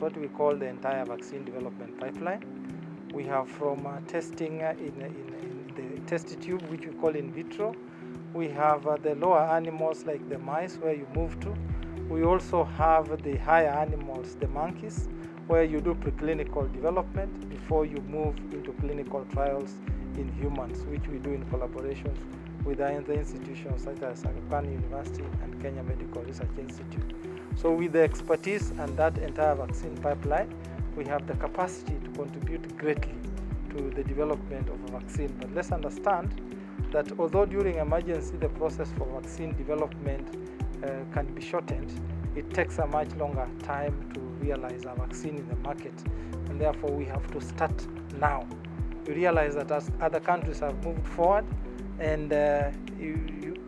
what we call the entire vaccine development pipeline. We have from testing in the test tube, which we call in vitro. We have the lower animals like the mice, where you move to. We also have the higher animals, the monkeys, where you do preclinical development before you move into clinical trials in humans, which we do in collaborations with other institutions such as Aga Khan University and Kenya Medical Research Institute. So with the expertise and that entire vaccine pipeline, we have the capacity to contribute greatly to the development of a vaccine. But let's understand that although during emergency the process for vaccine development can be shortened, it takes a much longer time to realize a vaccine in the market, and therefore we have to start now. We realize that as other countries have moved forward, and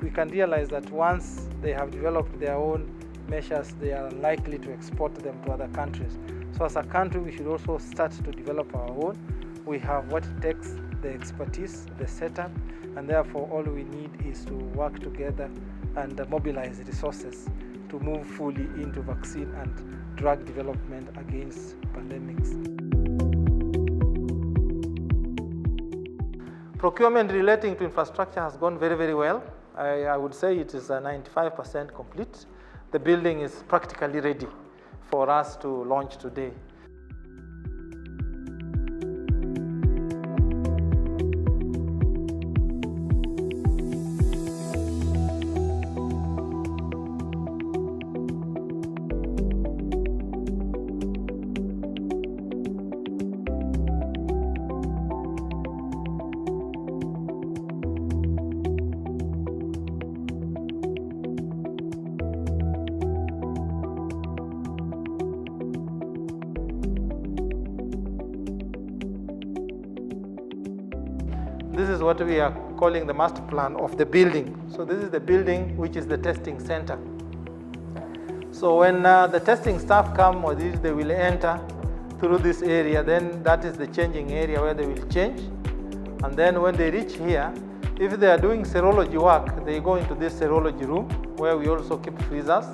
we can realize that once they have developed their own measures, they are likely to export them to other countries. So as a country, we should also start to develop our own. We have what it takes, the expertise, the setup, and therefore all we need is to work together and mobilize resources to move fully into vaccine and drug development against pandemics. Procurement relating to infrastructure has gone very, very well. I would say it is 95% complete. The building is practically ready for us to launch today. This is what we are calling the master plan of the building. So this is the building which is the testing center. So when the testing staff come, or they will enter through this area, then that is the changing area where they will change. And then when they reach here, if they are doing serology work, they go into this serology room where we also keep freezers.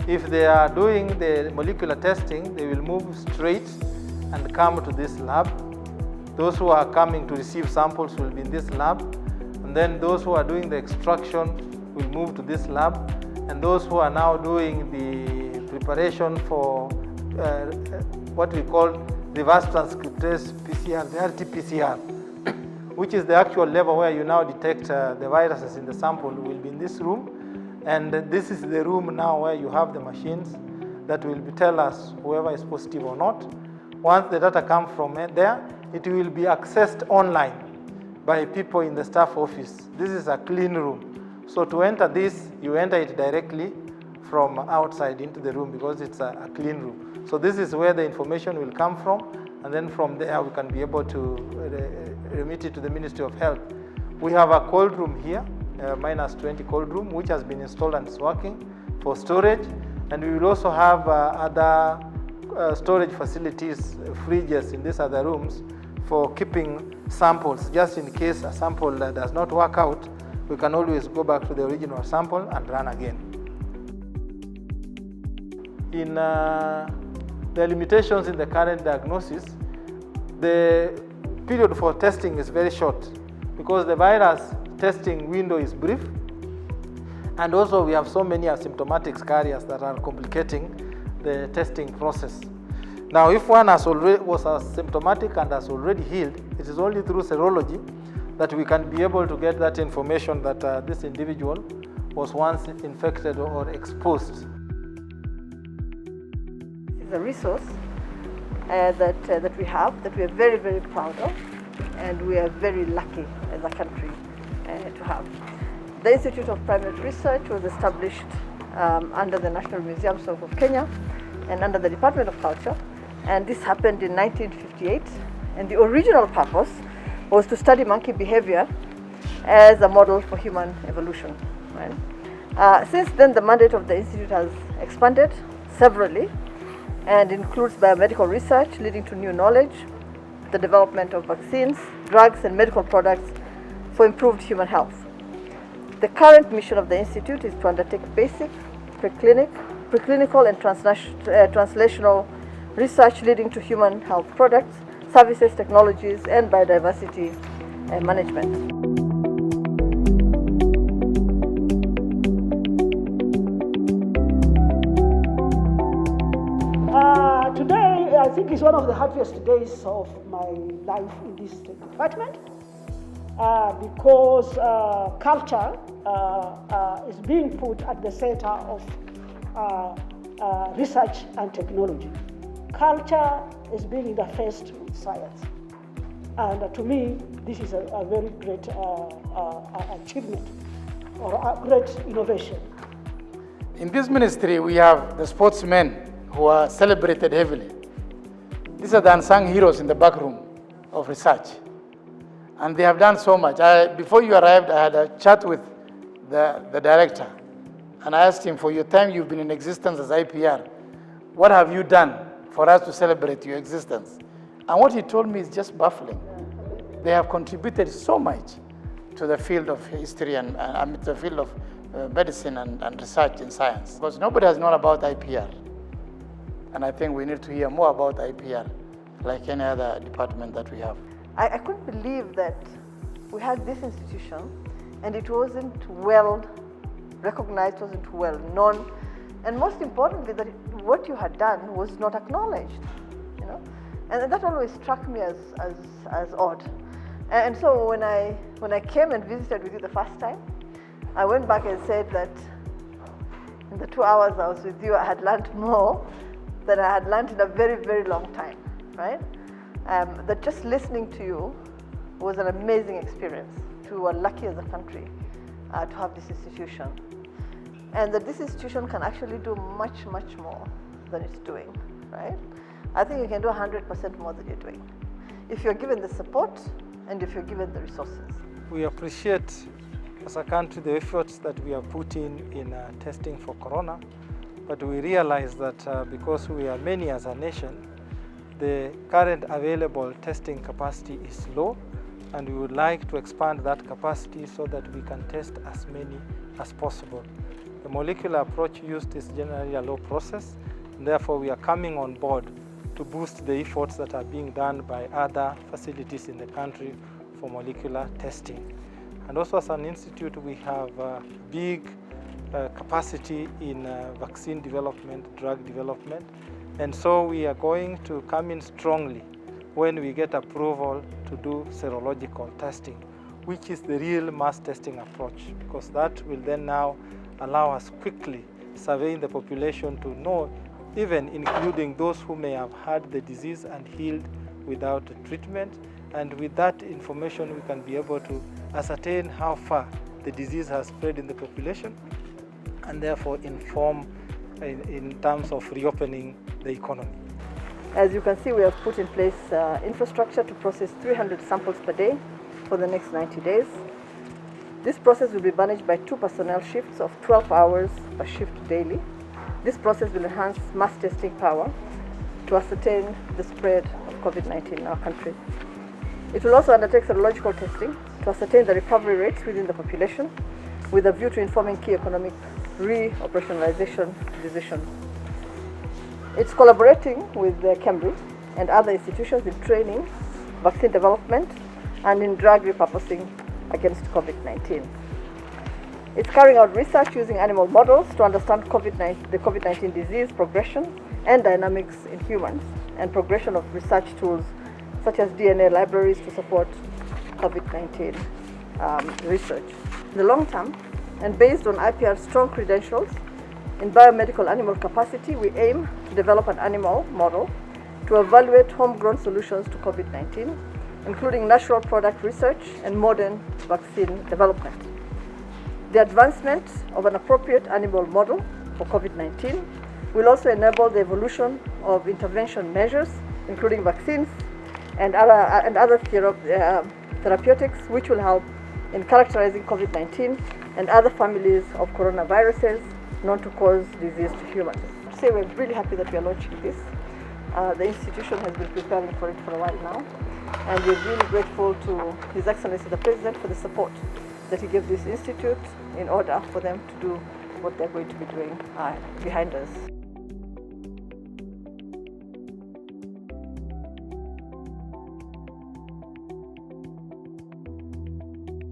If they are doing the molecular testing, they will move straight and come to this lab. Those who are coming to receive samples will be in this lab, and then those who are doing the extraction will move to this lab, and those who are now doing the preparation for what we call reverse transcriptase PCR, the RT-PCR, which is the actual level where you now detect the viruses in the sample, will be in this room. And this is the room now where you have the machines that will tell us whoever is positive or not. Once the data come from there, it will be accessed online by people in the staff office. This is a clean room. So to enter this, you enter it directly from outside into the room because it's a clean room. So this is where the information will come from, and then from there we can be able to remit it to the Ministry of Health. We have a cold room here, -20 cold room, which has been installed and is working for storage. And we will also have other storage facilities, fridges in these other rooms for keeping samples. Just in case a sample does not work out, we can always go back to the original sample and run again. In the limitations in the current diagnosis, the period for testing is very short because the virus testing window is brief, and also we have so many asymptomatic carriers that are complicating the testing process. Now, if one was asymptomatic and has already healed, it is only through serology that we can be able to get that information that this individual was once infected or exposed. It's a resource that we have, that we are very, very proud of, and we are very lucky as a country to have. The Institute of Primate Research was established under the National Museums of Kenya and under the Department of Culture, and this happened in 1958, and the original purpose was to study monkey behavior as a model for human evolution. Right? Since then, the mandate of the Institute has expanded severally and includes biomedical research leading to new knowledge, the development of vaccines, drugs, and medical products for improved human health. The current mission of the Institute is to undertake basic, preclinical, and translational research leading to human health products, services, technologies, and biodiversity management. Today, I think, is one of the happiest days of my life in this department because culture is being put at the center of research and technology. Culture is being interfaced with science. And to me, this is a very great achievement or a great innovation. In this ministry, we have the sportsmen who are celebrated heavily. These are the unsung heroes in the back room of research. And they have done so much. Before you arrived, I had a chat with the director. And I asked him, for your time you've been in existence as IPR, what have you done for us to celebrate your existence? And what he told me is just baffling. They have contributed so much to the field of history and the field of medicine and research in science. Because nobody has known about IPR. And I think we need to hear more about IPR, like any other department that we have. I couldn't believe that we had this institution and it wasn't well recognized, wasn't well known, and most importantly, that what you had done was not acknowledged, you know. And that always struck me as odd. And so when I came and visited with you the first time, I went back and said that in the 2 hours I was with you, I had learned more than I had learned in a very, very long time, right? That just listening to you was an amazing experience. We were lucky as a country to have this institution. And that this institution can actually do much, much more than it's doing, right? I think you can do 100% more than you're doing if you're given the support and if you're given the resources. We appreciate as a country the efforts that we have put in testing for corona, but we realize that because we are many as a nation, the current available testing capacity is low, and we would like to expand that capacity so that we can test as many as possible. The molecular approach used is generally a low process, and therefore we are coming on board to boost the efforts that are being done by other facilities in the country for molecular testing. And also as an institute, we have big capacity in vaccine development, drug development, and so we are going to come in strongly when we get approval to do serological testing, which is the real mass testing approach, because that will then now allow us quickly surveying the population to know, even including those who may have had the disease and healed without treatment. And with that information, we can be able to ascertain how far the disease has spread in the population and therefore inform in terms of reopening the economy. As you can see, we have put in place infrastructure to process 300 samples per day for the next 90 days. This process will be managed by 2 personnel shifts of 12 hours per shift daily. This process will enhance mass testing power to ascertain the spread of COVID-19 in our country. It will also undertake serological testing to ascertain the recovery rates within the population with a view to informing key economic re-operationalization decisions. It's collaborating with Cambridge and other institutions in training, vaccine development, and in drug repurposing against COVID-19. It's carrying out research using animal models to understand the COVID-19 disease progression and dynamics in humans, and progression of research tools such as DNA libraries to support COVID-19 research. In the long term, and based on IPR's strong credentials in biomedical animal capacity, we aim to develop an animal model to evaluate homegrown solutions to COVID-19, including natural product research and modern vaccine development. The advancement of an appropriate animal model for COVID-19 will also enable the evolution of intervention measures, including vaccines and other therapeutics, which will help in characterizing COVID-19 and other families of coronaviruses known to cause disease to humans. So we're really happy that we are launching this. The institution has been preparing for it for a while now, and we're really grateful to His Excellency the President for the support that he gave this institute in order for them to do what they're going to be doing behind us.